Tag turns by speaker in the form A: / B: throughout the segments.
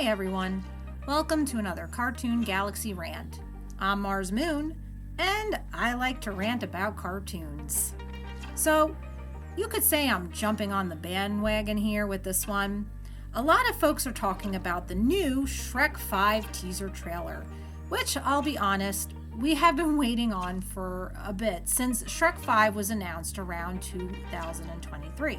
A: Hi everyone, welcome to another Cartoon Galaxy rant. I'm Mars Moon, and I like to rant about cartoons. So, you could say I'm jumping on the bandwagon here with this one. A lot of folks are talking about the new Shrek 5 teaser trailer, which I'll be honest, we have been waiting on for a bit since Shrek 5 was announced around 2023.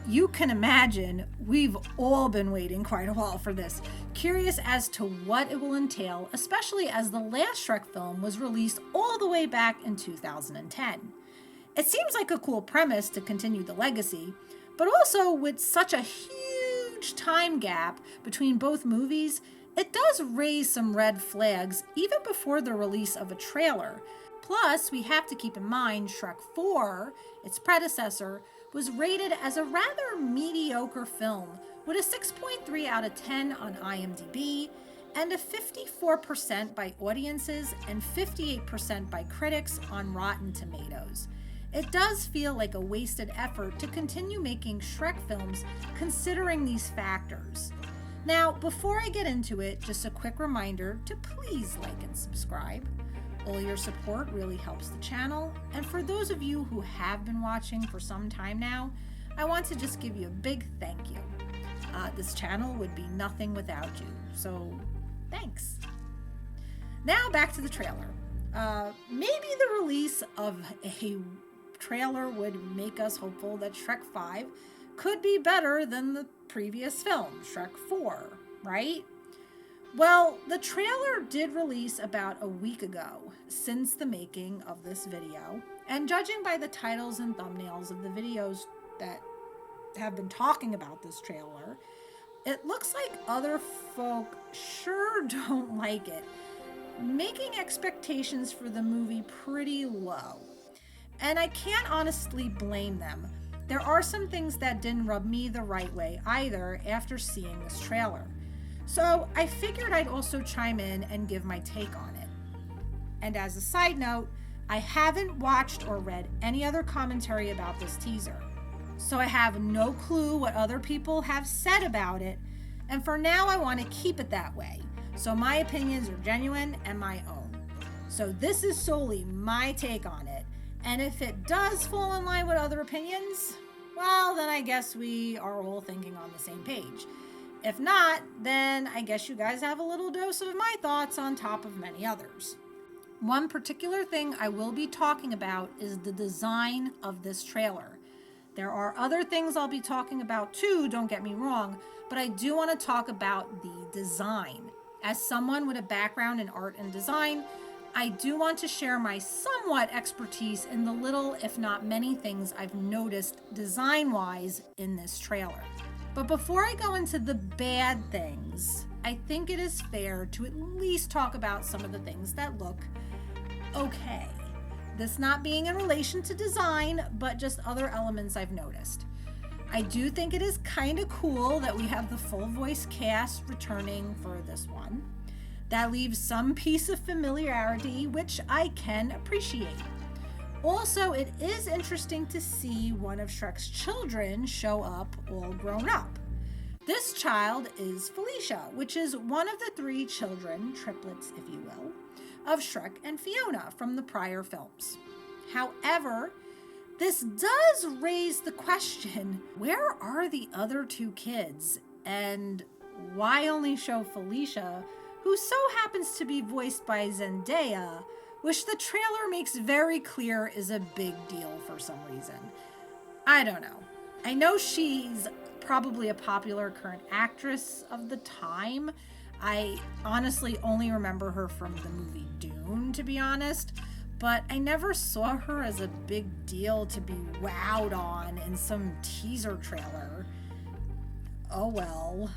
A: You can imagine we've all been waiting quite a while for this, curious as to what it will entail, especially as the last Shrek film was released all the way back in 2010. It seems like a cool premise to continue the legacy, but also with such a huge time gap between both movies, it does raise some red flags even before the release of a trailer. Plus, we have to keep in mind Shrek 4, its predecessor, was rated as a rather mediocre film with a 6.3 out of 10 on IMDb and a 54% by audiences and 58% by critics on Rotten Tomatoes. It does feel like a wasted effort to continue making Shrek films considering these factors. Now, before I get into it, just a quick reminder to please like and subscribe. All your support really helps the channel, and for those of you who have been watching for some time now, I want to just give you a big thank you. This channel would be nothing without you, so thanks. Now back to the trailer. Maybe the release of a trailer would make us hopeful that Shrek 5 could be better than the previous film, Shrek 4, right? Well, the trailer did release about a week ago since the making of this video, and judging by the titles and thumbnails of the videos that have been talking about this trailer, it looks like other folk sure don't like it, making expectations for the movie pretty low. And I can't honestly blame them. There are some things that didn't rub me the right way either after seeing this trailer. So I figured I'd also chime in and give my take on it. And as a side note, I haven't watched or read any other commentary about this teaser. So I have no clue what other people have said about it. And for now, I want to keep it that way. So my opinions are genuine and my own. So this is solely my take on it. And if it does fall in line with other opinions, well, then I guess we are all thinking on the same page. If not, then I guess you guys have a little dose of my thoughts on top of many others. One particular thing I will be talking about is the design of this trailer. There are other things I'll be talking about too, don't get me wrong, but I do want to talk about the design. As someone with a background in art and design, I do want to share my somewhat expertise in the little, if not many things I've noticed design-wise in this trailer. But before I go into the bad things, I think it is fair to at least talk about some of the things that look okay. This not being in relation to design, but just other elements I've noticed. I do think it is kind of cool that we have the full voice cast returning for this one. That leaves some piece of familiarity, which I can appreciate. Also, it is interesting to see one of Shrek's children show up all grown up. This child is Felicia, which is one of the three children, triplets if you will, of Shrek and Fiona from the prior films. However, this does raise the question, where are the other two kids? And why only show Felicia, who so happens to be voiced by Zendaya, which the trailer makes very clear is a big deal for some reason. I don't know. I know she's probably a popular current actress of the time. I honestly only remember her from the movie Dune, to be honest, but I never saw her as a big deal to be wowed on in some teaser trailer. Oh well.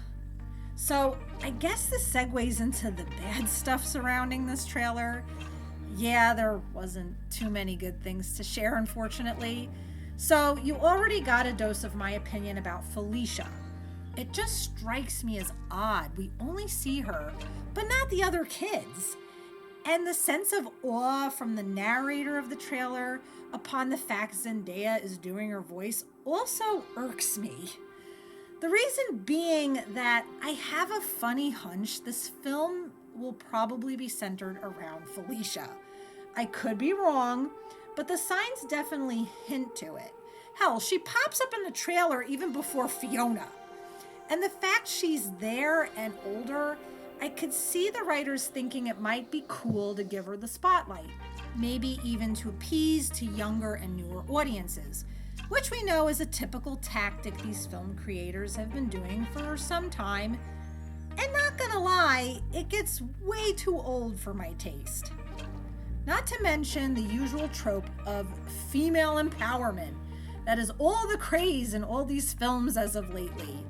A: So I guess this segues into the bad stuff surrounding this trailer. Yeah, there wasn't too many good things to share, unfortunately. So you already got a dose of my opinion about Felicia. It just strikes me as odd. We only see her, but not the other kids. And the sense of awe from the narrator of the trailer upon the fact Zendaya is doing her voice also irks me. The reason being that I have a funny hunch this film will probably be centered around Felicia. I could be wrong, but the signs definitely hint to it. Hell, she pops up in the trailer even before Fiona. And the fact she's there and older, I could see the writers thinking it might be cool to give her the spotlight, maybe even to appease to younger and newer audiences, which we know is a typical tactic these film creators have been doing for some time. And not gonna lie, it gets way too old for my taste. Not to mention the usual trope of female empowerment that is all the craze in all these films as of lately.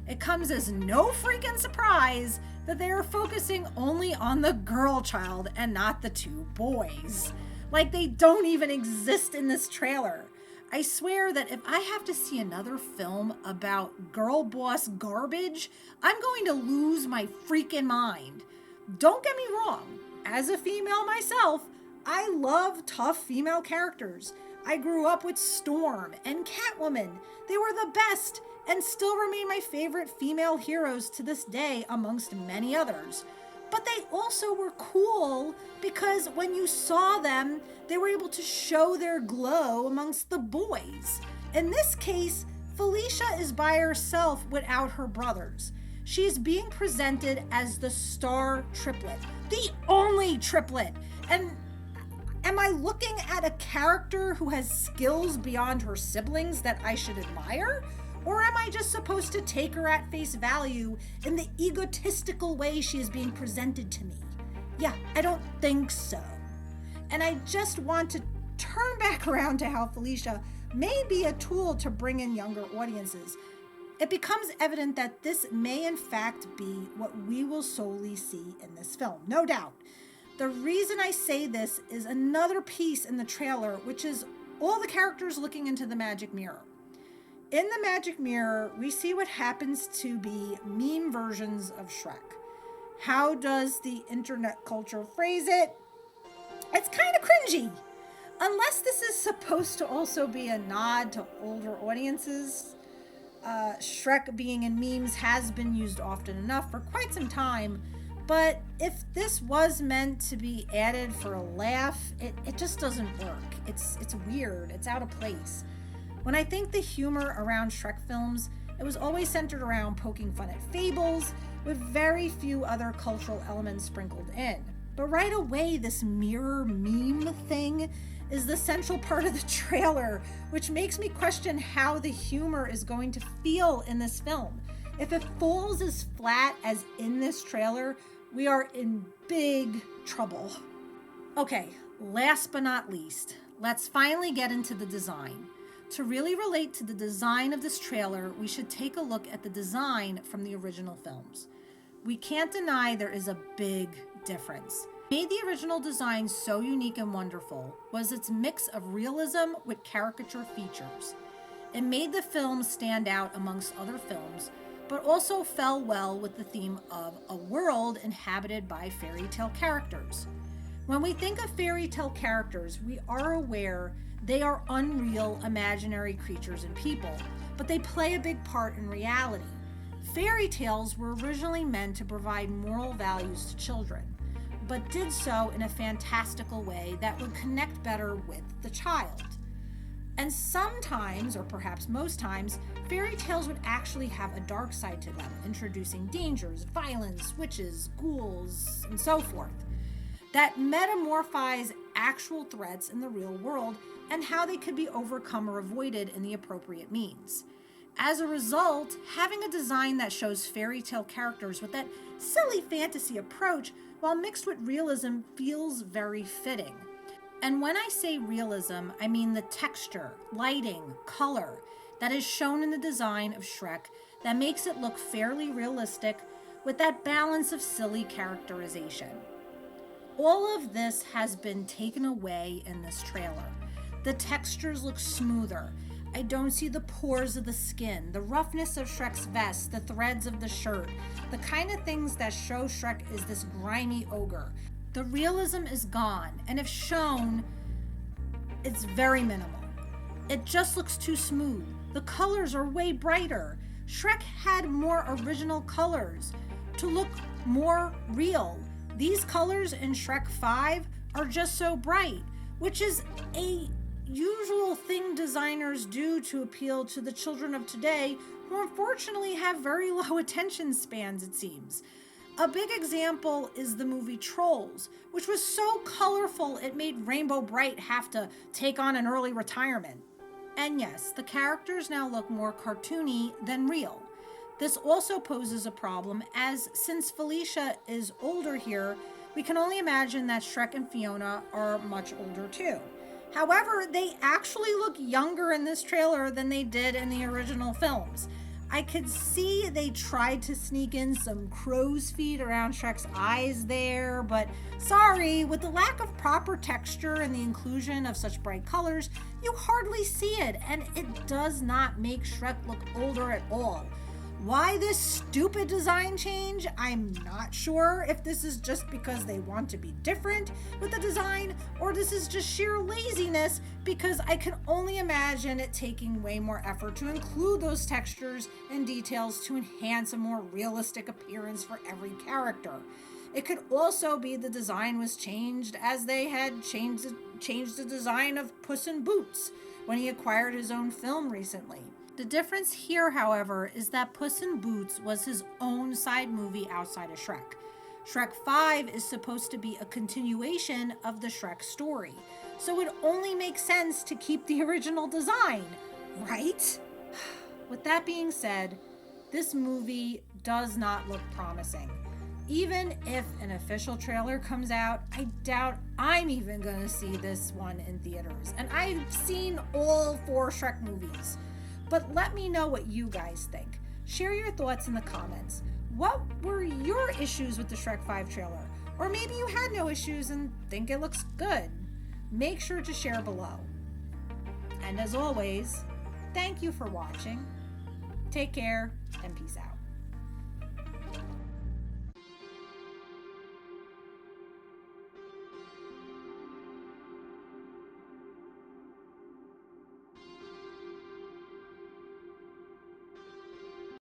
A: It comes as no freaking surprise that they are focusing only on the girl child and not the two boys. Like they don't even exist in this trailer. I swear that if I have to see another film about girl boss garbage, I'm going to lose my freaking mind. Don't get me wrong, as a female myself, I love tough female characters. I grew up with Storm and Catwoman. They were the best and still remain my favorite female heroes to this day amongst many others. But they also were cool because when you saw them, they were able to show their glow amongst the boys. In this case, Felicia is by herself without her brothers. She is being presented as the star triplet, the only triplet. And am I looking at a character who has skills beyond her siblings that I should admire? Or am I just supposed to take her at face value in the egotistical way she is being presented to me? Yeah, I don't think so. And I just want to turn back around to how Felicia may be a tool to bring in younger audiences. It becomes evident that this may in fact be what we will solely see in this film, no doubt. The reason I say this is another piece in the trailer, which is all the characters looking into the magic mirror. In the magic mirror, we see what happens to be meme versions of Shrek. How does the internet culture phrase it? It's kind of cringy. Unless this is supposed to also be a nod to older audiences. Shrek being in memes has been used often enough for quite some time, but if this was meant to be added for a laugh, it just doesn't work. It's weird. It's out of place. When I think the humor around Shrek films, it was always centered around poking fun at fables, with very few other cultural elements sprinkled in. But right away, this mirror meme thing is the central part of the trailer, which makes me question how the humor is going to feel in this film. If it falls as flat as in this trailer, we are in big trouble. Okay, last but not least, let's finally get into the design. To really relate to the design of this trailer, we should take a look at the design from the original films. We can't deny there is a big difference. What made the original design so unique and wonderful was its mix of realism with caricature features. It made the film stand out amongst other films, but also fell well with the theme of a world inhabited by fairy tale characters. When we think of fairy tale characters, we are aware they are unreal, imaginary creatures and people, but they play a big part in reality. Fairy tales were originally meant to provide moral values to children, but did so in a fantastical way that would connect better with the child. And sometimes, or perhaps most times, fairy tales would actually have a dark side to them, introducing dangers, violence, witches, ghouls, and so forth, that metamorphize actual threats in the real world and how they could be overcome or avoided in the appropriate means. As a result, having a design that shows fairy tale characters with that silly fantasy approach while mixed with realism feels very fitting. And when I say realism, I mean the texture, lighting, color that is shown in the design of Shrek that makes it look fairly realistic with that balance of silly characterization. All of this has been taken away in this trailer. The textures look smoother. I don't see the pores of the skin, the roughness of Shrek's vest, the threads of the shirt, the kind of things that show Shrek is this grimy ogre. The realism is gone, and if shown, it's very minimal. It just looks too smooth. The colors are way brighter. Shrek had more original colors to look more real. These colors in Shrek 5 are just so bright, which is a usual thing designers do to appeal to the children of today who unfortunately have very low attention spans, it seems. A big example is the movie Trolls, which was so colorful it made Rainbow Bright have to take on an early retirement. And yes, the characters now look more cartoony than real. This also poses a problem as since Felicia is older here, we can only imagine that Shrek and Fiona are much older too. However, they actually look younger in this trailer than they did in the original films. I could see they tried to sneak in some crow's feet around Shrek's eyes there, but sorry, with the lack of proper texture and the inclusion of such bright colors, you hardly see it, and it does not make Shrek look older at all. Why this stupid design change? I'm not sure if this is just because they want to be different with the design or this is just sheer laziness because I can only imagine it taking way more effort to include those textures and details to enhance a more realistic appearance for every character. It could also be the design was changed as they had changed the design of Puss in Boots when he acquired his own film recently. The difference here, however, is that Puss in Boots was his own side movie outside of Shrek. Shrek 5 is supposed to be a continuation of the Shrek story, so it only makes sense to keep the original design, right? With that being said, this movie does not look promising. Even if an official trailer comes out, I doubt I'm even going to see this one in theaters. And I've seen all 4 Shrek movies. But let me know what you guys think. Share your thoughts in the comments. What were your issues with the Shrek 5 trailer? Or maybe you had no issues and think it looks good. Make sure to share below. And as always, thank you for watching. Take care and peace out.